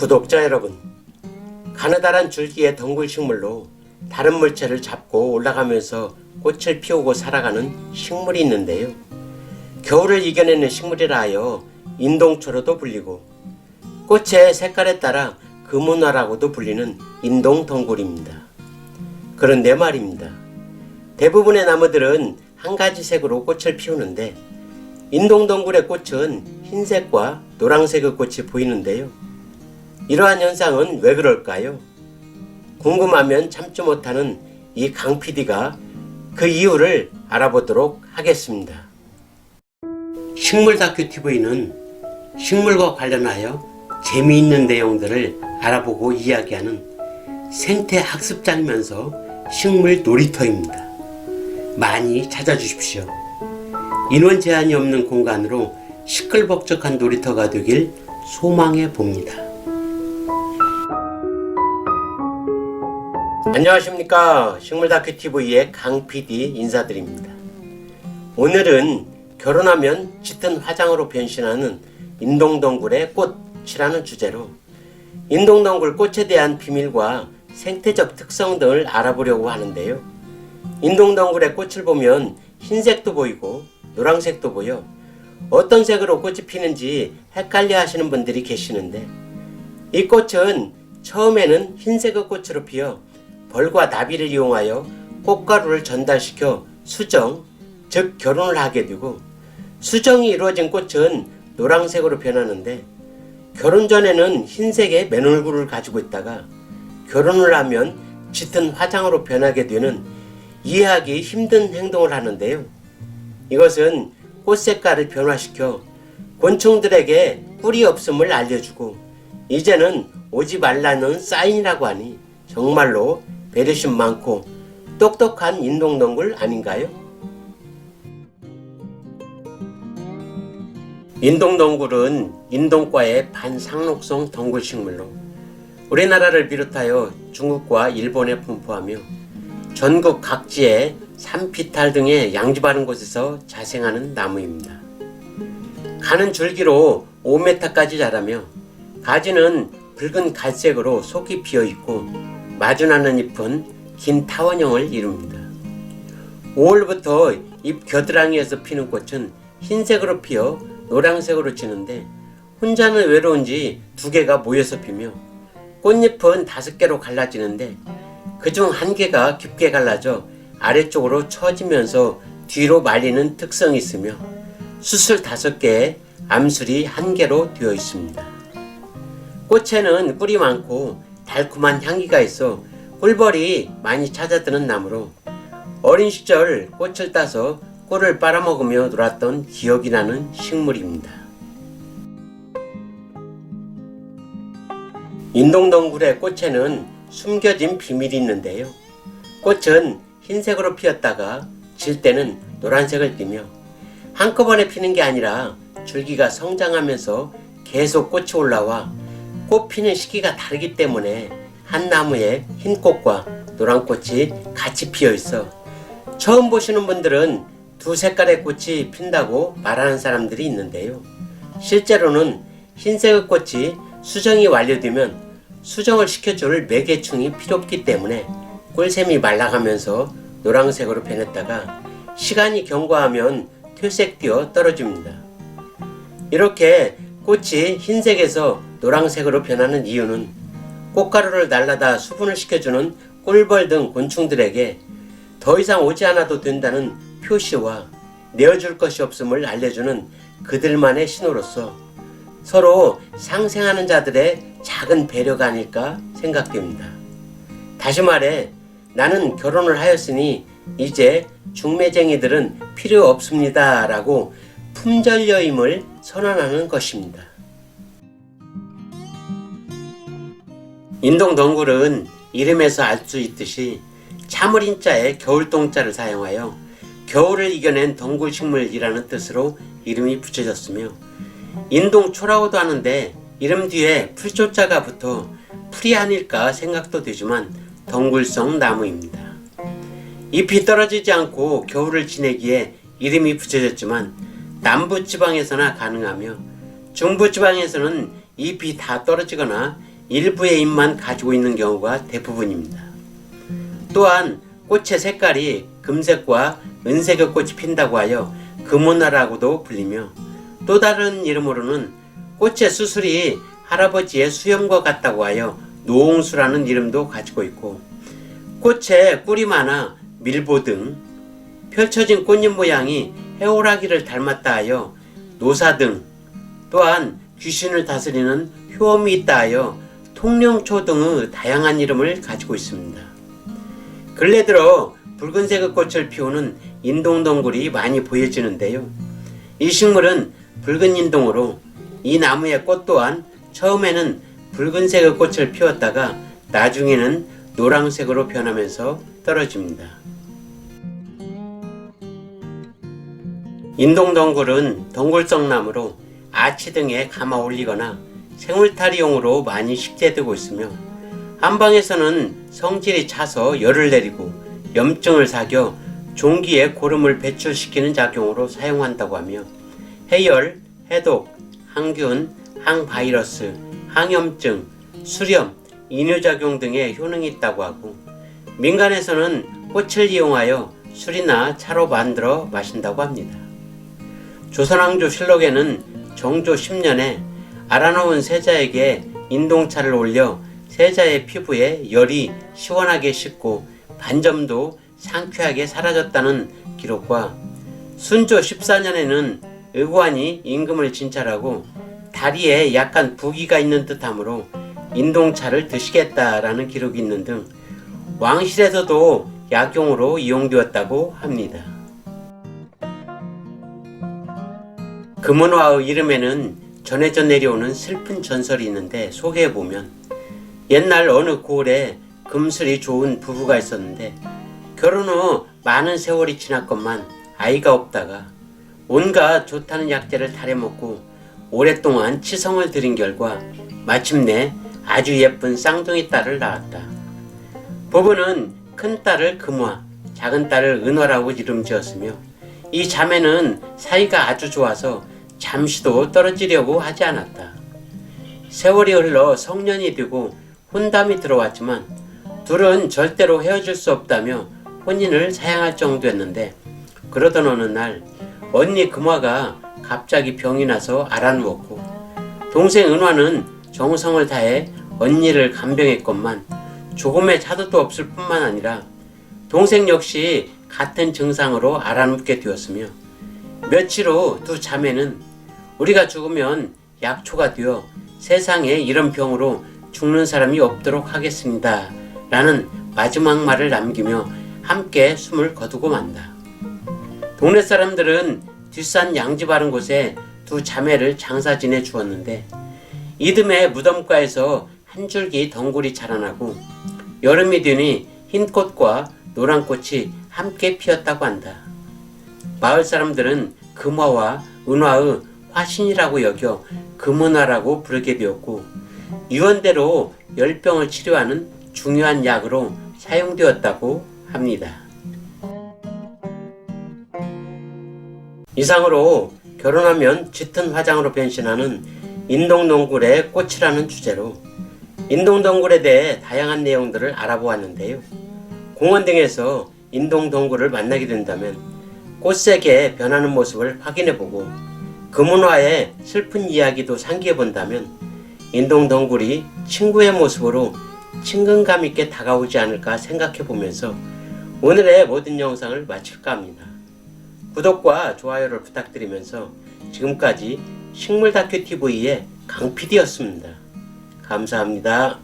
구독자 여러분, 가느다란 줄기의 덩굴식물로 다른 물체를 잡고 올라가면서 꽃을 피우고 살아가는 식물이 있는데요. 겨울을 이겨내는 식물이라 하여 인동초로도 불리고 꽃의 색깔에 따라 금운화라고도 불리는 인동덩굴입니다. 그런데 말입니다. 대부분의 나무들은 한 가지 색으로 꽃을 피우는데 인동덩굴의 꽃은 흰색과 노란색의 꽃이 보이는데요. 이러한 현상은 왜 그럴까요? 궁금하면 참지 못하는 이 강 PD가 그 이유를 알아보도록 하겠습니다. 식물 다큐 TV는 식물과 관련하여 재미있는 내용들을 알아보고 이야기하는 생태 학습장이면서 식물 놀이터입니다. 많이 찾아주십시오. 인원 제한이 없는 공간으로 시끌벅적한 놀이터가 되길 소망해 봅니다. 안녕하십니까. 식물다큐TV의 강PD 인사드립니다. 오늘은 결혼하면 짙은 화장으로 변신하는 인동덩굴의 꽃이라는 주제로 인동덩굴 꽃에 대한 비밀과 생태적 특성 등을 알아보려고 하는데요. 인동덩굴의 꽃을 보면 흰색도 보이고 노란색도 보여 어떤 색으로 꽃이 피는지 헷갈려 하시는 분들이 계시는데, 이 꽃은 처음에는 흰색의 꽃으로 피어 벌과 나비를 이용하여 꽃가루를 전달시켜 수정, 즉 결혼을 하게 되고, 수정이 이루어진 꽃은 노란색으로 변하는데, 결혼 전에는 흰색의 맨얼굴을 가지고 있다가 결혼을 하면 짙은 화장으로 변하게 되는 이해하기 힘든 행동을 하는데요. 이것은 꽃 색깔을 변화시켜 곤충들에게 뿔이 없음을 알려주고 이제는 오지 말라는 사인이라고 하니 정말로 배려심 많고 똑똑한 인동덩굴 아닌가요? 인동덩굴은 인동과의 반상록성 덩굴식물로 우리나라를 비롯하여 중국과 일본에 분포하며 전국 각지에 산비탈 등의 양지바른 곳에서 자생하는 나무입니다. 가는 줄기로 5m까지 자라며 가지는 붉은 갈색으로 속이 비어있고 마주나는 잎은 긴 타원형을 이룹니다. 5월부터 잎 겨드랑이에서 피는 꽃은 흰색으로 피어 노란색으로 지는데 혼자는 외로운지 2개가 모여서 피며 꽃잎은 5개로 갈라지는데 그중 1개가 깊게 갈라져 아래쪽으로 처지면서 뒤로 말리는 특성이 있으며 수술 5개에 암술이 1개로 되어 있습니다. 꽃에는 꿀이 많고 달콤한 향기가 있어 꿀벌이 많이 찾아드는 나무로 어린 시절 꽃을 따서 꿀을 빨아먹으며 놀았던 기억이 나는 식물입니다. 인동덩굴의 꽃에는 숨겨진 비밀이 있는데요. 꽃은 흰색으로 피었다가 질 때는 노란색을 띠며 한꺼번에 피는 게 아니라 줄기가 성장하면서 계속 꽃이 올라와 꽃 피는 시기가 다르기 때문에 한 나무에 흰 꽃과 노란 꽃이 같이 피어 있어 처음 보시는 분들은 2 색깔의 꽃이 핀다고 말하는 사람들이 있는데요. 실제로는 흰색의 꽃이 수정이 완료되면 수정을 시켜줄 매개충이 필요 없기 때문에 꿀샘이 말라가면서 노란색으로 변했다가 시간이 경과하면 퇴색되어 떨어집니다. 이렇게 꽃이 흰색에서 노란색으로 변하는 이유는 꽃가루를 날라다 수분을 시켜주는 꿀벌 등 곤충들에게 더 이상 오지 않아도 된다는 표시와 내어줄 것이 없음을 알려주는 그들만의 신호로서 서로 상생하는 자들의 작은 배려가 아닐까 생각됩니다. 다시 말해 나는 결혼을 하였으니 이제 중매쟁이들은 필요 없습니다 라고 품절여임을 선언하는 것입니다. 인동덩굴은 이름에서 알 수 있듯이 참을인자에 겨울동자를 사용하여 겨울을 이겨낸 덩굴식물이라는 뜻으로 이름이 붙여졌으며 인동초라고도 하는데 이름 뒤에 풀초자가 붙어 풀이 아닐까 생각도 되지만 덩굴성 나무입니다. 잎이 떨어지지 않고 겨울을 지내기에 이름이 붙여졌지만 남부지방에서나 가능하며 중부지방에서는 잎이 다 떨어지거나 일부의 잎만 가지고 있는 경우가 대부분입니다. 또한 꽃의 색깔이 금색과 은색의 꽃이 핀다고 하여 금은화라고도 불리며, 또 다른 이름으로는 꽃의 수술이 할아버지의 수염과 같다고 하여 노홍수라는 이름도 가지고 있고, 꽃에 꿀이 많아 밀보 등 펼쳐진 꽃잎 모양이 해오라기를 닮았다 하여 노사 등, 또한 귀신을 다스리는 효험이 있다 하여 통령초 등의 다양한 이름을 가지고 있습니다. 근래 들어 붉은색의 꽃을 피우는 인동덩굴이 많이 보여지는데요. 이 식물은 붉은 인동으로 이 나무의 꽃 또한 처음에는 붉은색의 꽃을 피웠다가 나중에는 노란색으로 변하면서 떨어집니다. 인동덩굴은 덩굴성 나무로 아치 등에 감아 올리거나 생울타리용으로 많이 식재되고 있으며, 한방에서는 성질이 차서 열을 내리고 염증을 사겨 종기에 고름을 배출시키는 작용으로 사용한다고 하며, 해열, 해독, 항균, 항바이러스, 항염증, 수렴, 이뇨작용 등의 효능이 있다고 하고, 민간에서는 꽃을 이용하여 술이나 차로 만들어 마신다고 합니다. 조선왕조 실록에는 정조 10년에 알아놓은 세자에게 인동차를 올려 세자의 피부에 열이 시원하게 식고 반점도 상쾌하게 사라졌다는 기록과, 순조 14년에는 의관이 임금을 진찰하고 다리에 약간 부기가 있는 듯하므로 인동차를 드시겠다라는 기록이 있는 등 왕실에서도 약용으로 이용되었다고 합니다. 금은화의 이름에는 전해져 내려오는 슬픈 전설이 있는데, 소개해보면 옛날 어느 고을에 금슬이 좋은 부부가 있었는데, 결혼 후 많은 세월이 지났건만 아이가 없다가 온갖 좋다는 약재를 타려먹고 오랫동안 치성을 들인 결과 마침내 아주 예쁜 쌍둥이 딸을 낳았다. 부부는 큰 딸을 금화, 작은 딸을 은화라고 이름 지었으며, 이 자매는 사이가 아주 좋아서 잠시도 떨어지려고 하지 않았다. 세월이 흘러 성년이 되고 혼담이 들어왔지만 둘은 절대로 헤어질 수 없다며 혼인을 사양할 정도였는데, 그러던 어느 날 언니 금화가 갑자기 병이 나서 앓아누웠고, 동생 은화는 정성을 다해 언니를 간병했건만 조금의 차도도 없을 뿐만 아니라 동생 역시 같은 증상으로 앓아눕게 되었으며, 며칠 후 두 자매는 우리가 죽으면 약초가 되어 세상에 이런 병으로 죽는 사람이 없도록 하겠습니다 라는 마지막 말을 남기며 함께 숨을 거두고 만다. 동네 사람들은 뒷산 양지 바른 곳에 두 자매를 장사 지내 주었는데, 이듬해 무덤가에서 한 줄기 덩굴이 자라나고 여름이 되니 흰 꽃과 노란 꽃이 함께 피었다고 한다. 마을 사람들은 금화와 은화의 화신이라고 여겨 금은화라고 부르게 되었고, 유언대로 열병을 치료하는 중요한 약으로 사용되었다고 합니다. 이상으로 결혼하면 짙은 화장으로 변신하는 인동덩굴의 꽃이라는 주제로 인동덩굴에 대해 다양한 내용들을 알아보았는데요. 공원 등에서 인동덩굴을 만나게 된다면 꽃색의 변하는 모습을 확인해보고 금은화의 슬픈 이야기도 상기해본다면 인동덩굴이 친구의 모습으로 친근감 있게 다가오지 않을까 생각해보면서 오늘의 모든 영상을 마칠까 합니다. 구독과 좋아요를 부탁드리면서 지금까지 식물다큐TV의 강PD였습니다. 감사합니다.